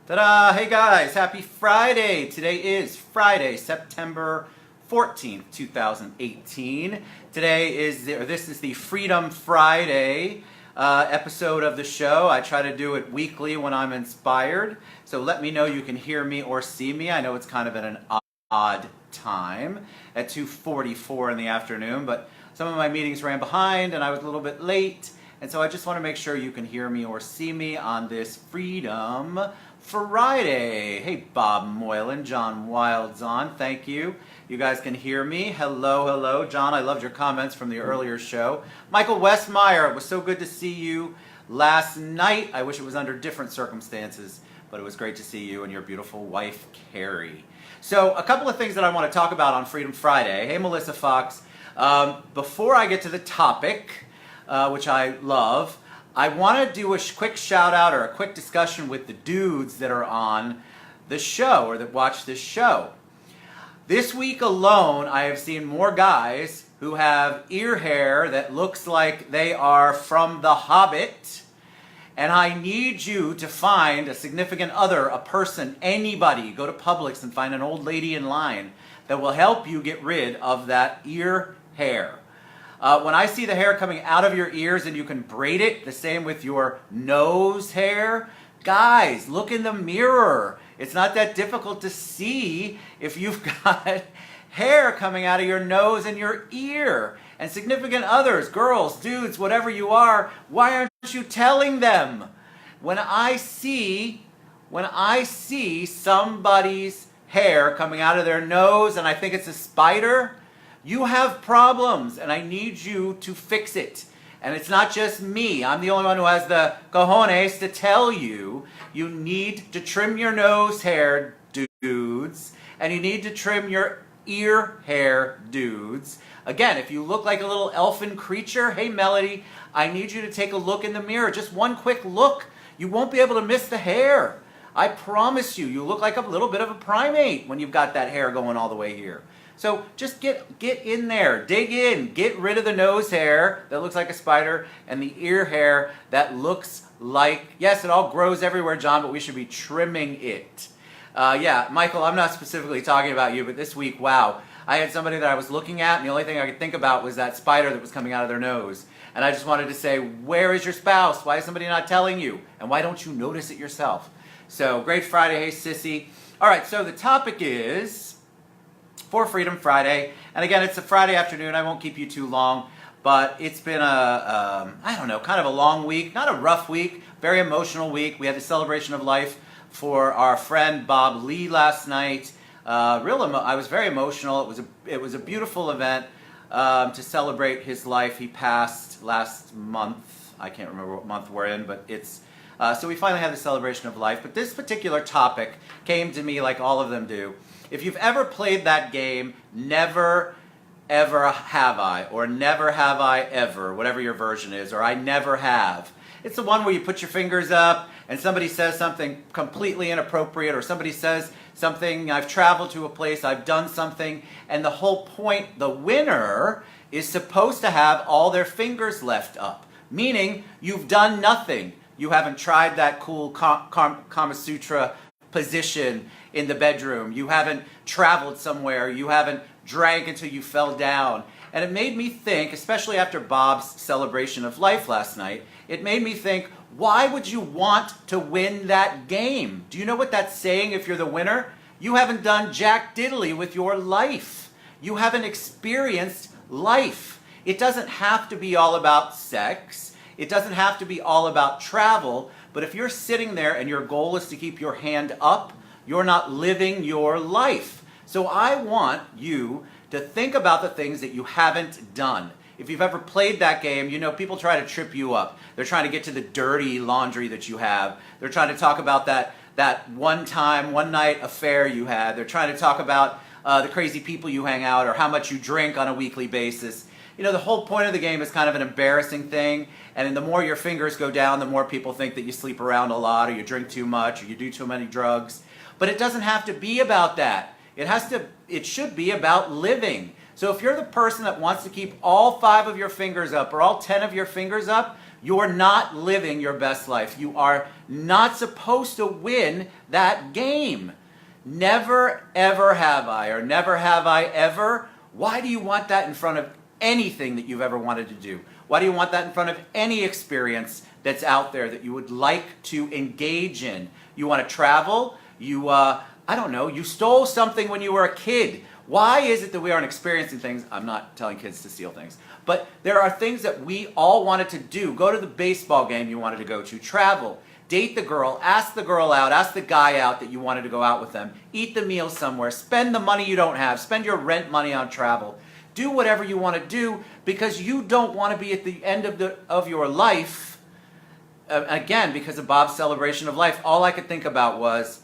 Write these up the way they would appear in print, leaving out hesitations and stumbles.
Ta-da! Hey guys, happy Friday! Today is Friday, September 14th, 2018. This is the Freedom Friday episode of the show. I try to do it weekly when I'm inspired. So let me know you can hear me or see me. I know it's kind of at an odd time at 2:44 in the afternoon, but some of my meetings ran behind and I was a little bit late. And so I just want to make sure you can hear me or see me on this Freedom Friday. Hey, Bob Moylan, John Wildzon, thank you. You guys can hear me. Hello, hello. John, I loved your comments from the earlier show. Michael Westmeyer, it was so good to see you last night. I wish it was under different circumstances, but it was great to see you and your beautiful wife, Carrie. So a couple of things that I want to talk about on Freedom Friday. Hey, Melissa Fox. Before I get to the topic, which I love, I want to do a quick shout out or a quick discussion with the dudes that are on the show or that watch this show. This week alone, I have seen more guys who have ear hair that looks like they are from The Hobbit. And I need you to find a significant other, a person, anybody, go to Publix and find an old lady in line that will help you get rid of that ear hair. When I see the hair coming out of your ears and you can braid it, the same with your nose hair, guys, look in the mirror. It's not that difficult to see if you've got hair coming out of your nose and your ear. And significant others, girls, dudes, whatever you are, why aren't you telling them? When I see somebody's hair coming out of their nose and I think it's a spider, you have problems, and I need you to fix it. And it's not just me. I'm the only one who has the cojones to tell you, you need to trim your nose hair, dudes, and you need to trim your ear hair, dudes. Again, if you look like a little elfin creature, hey Melody, I need you to take a look in the mirror. Just one quick look. You won't be able to miss the hair. I promise you, you look like a little bit of a primate when you've got that hair going all the way here. So just get in there, dig in, get rid of the nose hair that looks like a spider and the ear hair that looks like, yes, it all grows everywhere, John, but we should be trimming it. Yeah, Michael, I'm not specifically talking about you, but this week, wow, I had somebody that I was looking at and the only thing I could think about was that spider that was coming out of their nose. And I just wanted to say, where is your spouse? Why is somebody not telling you? And why don't you notice it yourself? So, great Friday, hey sissy. All right, so the topic is for Freedom Friday, and again, it's a Friday afternoon. I won't keep you too long, but it's been I don't know, kind of a long week, not a rough week, very emotional week. We had the celebration of life for our friend Bob Lee last night. I was very emotional. It was a beautiful event to celebrate his life. He passed last month. I can't remember what month we're in, but it's so we finally had the celebration of life. But this particular topic came to me like all of them do. If you've ever played that game, Never Ever Have I, or Never Have I Ever, whatever your version is, or I Never Have. It's the one where you put your fingers up and somebody says something completely inappropriate, or somebody says something, I've traveled to a place, I've done something, and the whole point, the winner is supposed to have all their fingers left up, meaning you've done nothing. You haven't tried that cool Kama Sutra position in the bedroom. You haven't traveled somewhere. You haven't drank until you fell down. And it made me think, especially after Bob's celebration of life last night, it made me think, why would you want to win that game? Do you know what that's saying if you're the winner? You haven't done jack diddly with your life. You haven't experienced life. It doesn't have to be all about sex. It doesn't have to be all about travel. But if you're sitting there and your goal is to keep your hand up, you're not living your life. So I want you to think about the things that you haven't done. If you've ever played that game, you know people try to trip you up. They're trying to get to the dirty laundry that you have. They're trying to talk about that one night affair you had. They're trying to talk about the crazy people you hang out or how much you drink on a weekly basis. You know, the whole point of the game is kind of an embarrassing thing, and the more your fingers go down, the more people think that you sleep around a lot, or you drink too much, or you do too many drugs. But it doesn't have to be about that. It should be about living. So if you're the person that wants to keep all 5 of your fingers up, or all 10 of your fingers up, You're not living your best life. You are not supposed to win that game. Never, ever have I, or never have I ever. Why do you want that in front of anything that you've ever wanted to do? Why do you want that in front of any experience that's out there that you would like to engage in? You want to travel? I don't know, you stole something when you were a kid. Why is it that we aren't experiencing things? I'm not telling kids to steal things. But there are things that we all wanted to do. Go to the baseball game you wanted to go to. Travel. Date the girl. Ask the girl out. Ask the guy out that you wanted to go out with them. Eat the meal somewhere. Spend the money you don't have. Spend your rent money on travel. Do whatever you want to do because you don't want to be at the end of your life. Again, because of Bob's celebration of life, all I could think about was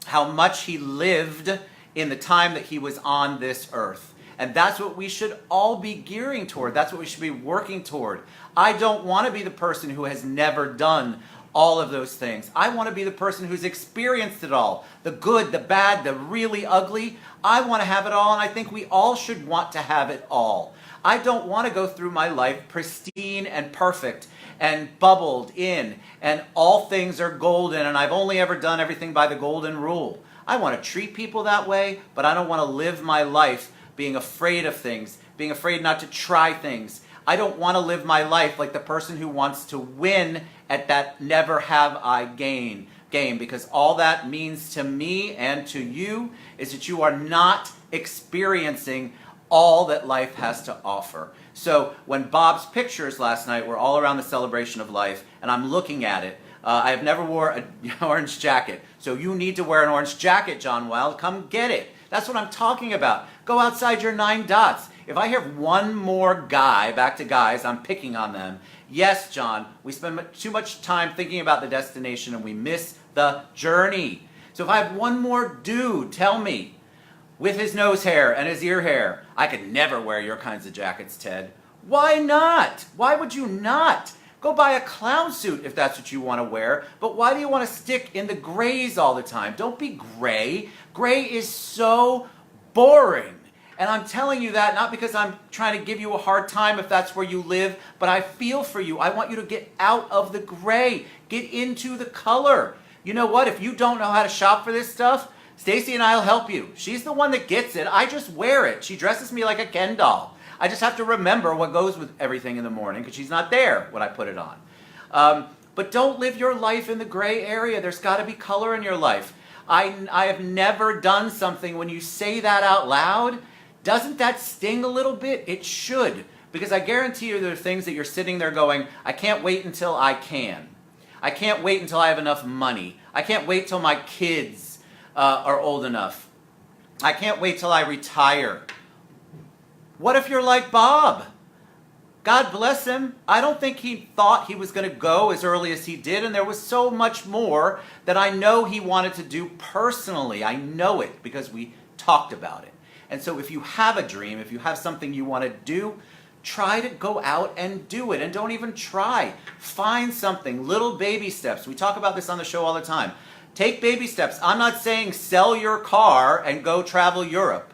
how much he lived in the time that he was on this earth. And that's what we should all be gearing toward. That's what we should be working toward. I don't want to be the person who has never done all of those things. I want to be the person who's experienced it all. The good, the bad, the really ugly. I want to have it all, and I think we all should want to have it all. I don't want to go through my life pristine and perfect and bubbled in, and all things are golden, and I've only ever done everything by the golden rule. I want to treat people that way, but I don't want to live my life being afraid of things, being afraid not to try things. I don't want to live my life like the person who wants to win at that never have I game, because all that means to me and to you is that you are not experiencing all that life has to offer. So when Bob's pictures last night were all around the celebration of life, and I'm looking at it, I have never wore an orange jacket. So you need to wear an orange jacket, John Wild. Come get it. That's what I'm talking about. Go outside your 9 dots. If I hear one more guy, back to guys, I'm picking on them. Yes, John, we spend too much time thinking about the destination and we miss the journey. So if I have one more dude tell me, with his nose hair and his ear hair, I could never wear your kinds of jackets, Ted. Why not? Why would you not? Go buy a clown suit if that's what you want to wear, but why do you want to stick in the grays all the time? Don't be gray. Gray is so boring. And I'm telling you that not because I'm trying to give you a hard time if that's where you live, but I feel for you. I want you to get out of the gray. Get into the color. You know what? If you don't know how to shop for this stuff, Stacy and I will help you. She's the one that gets it. I just wear it. She dresses me like a Ken doll. I just have to remember what goes with everything in the morning because she's not there when I put it on. But don't live your life in the gray area. There's got to be color in your life. I have never done something. When you say that out loud, doesn't that sting a little bit? It should, because I guarantee you there are things that you're sitting there going, I can't wait until I can. I can't wait until I have enough money. I can't wait till my kids are old enough. I can't wait till I retire. What if you're like Bob? God bless him. I don't think he thought he was going to go as early as he did, and there was so much more that I know he wanted to do personally. I know it because we talked about it. And so if you have a dream, if you have something you want to do, try to go out and do it. And don't even try. Find something, little baby steps. We talk about this on the show all the time. Take baby steps. I'm not saying sell your car and go travel Europe.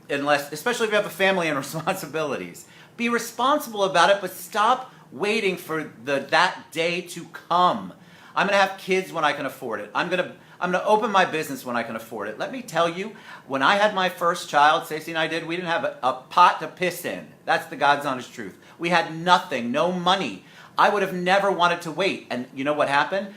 Especially if you have a family and responsibilities. Be responsible about it, but stop waiting for that day to come. I'm going to have kids when I can afford it. I'm going to open my business when I can afford it. Let me tell you, when I had my first child, Stacey and I did, we didn't have a pot to piss in. That's the God's honest truth. We had nothing, no money. I would have never wanted to wait. And you know what happened?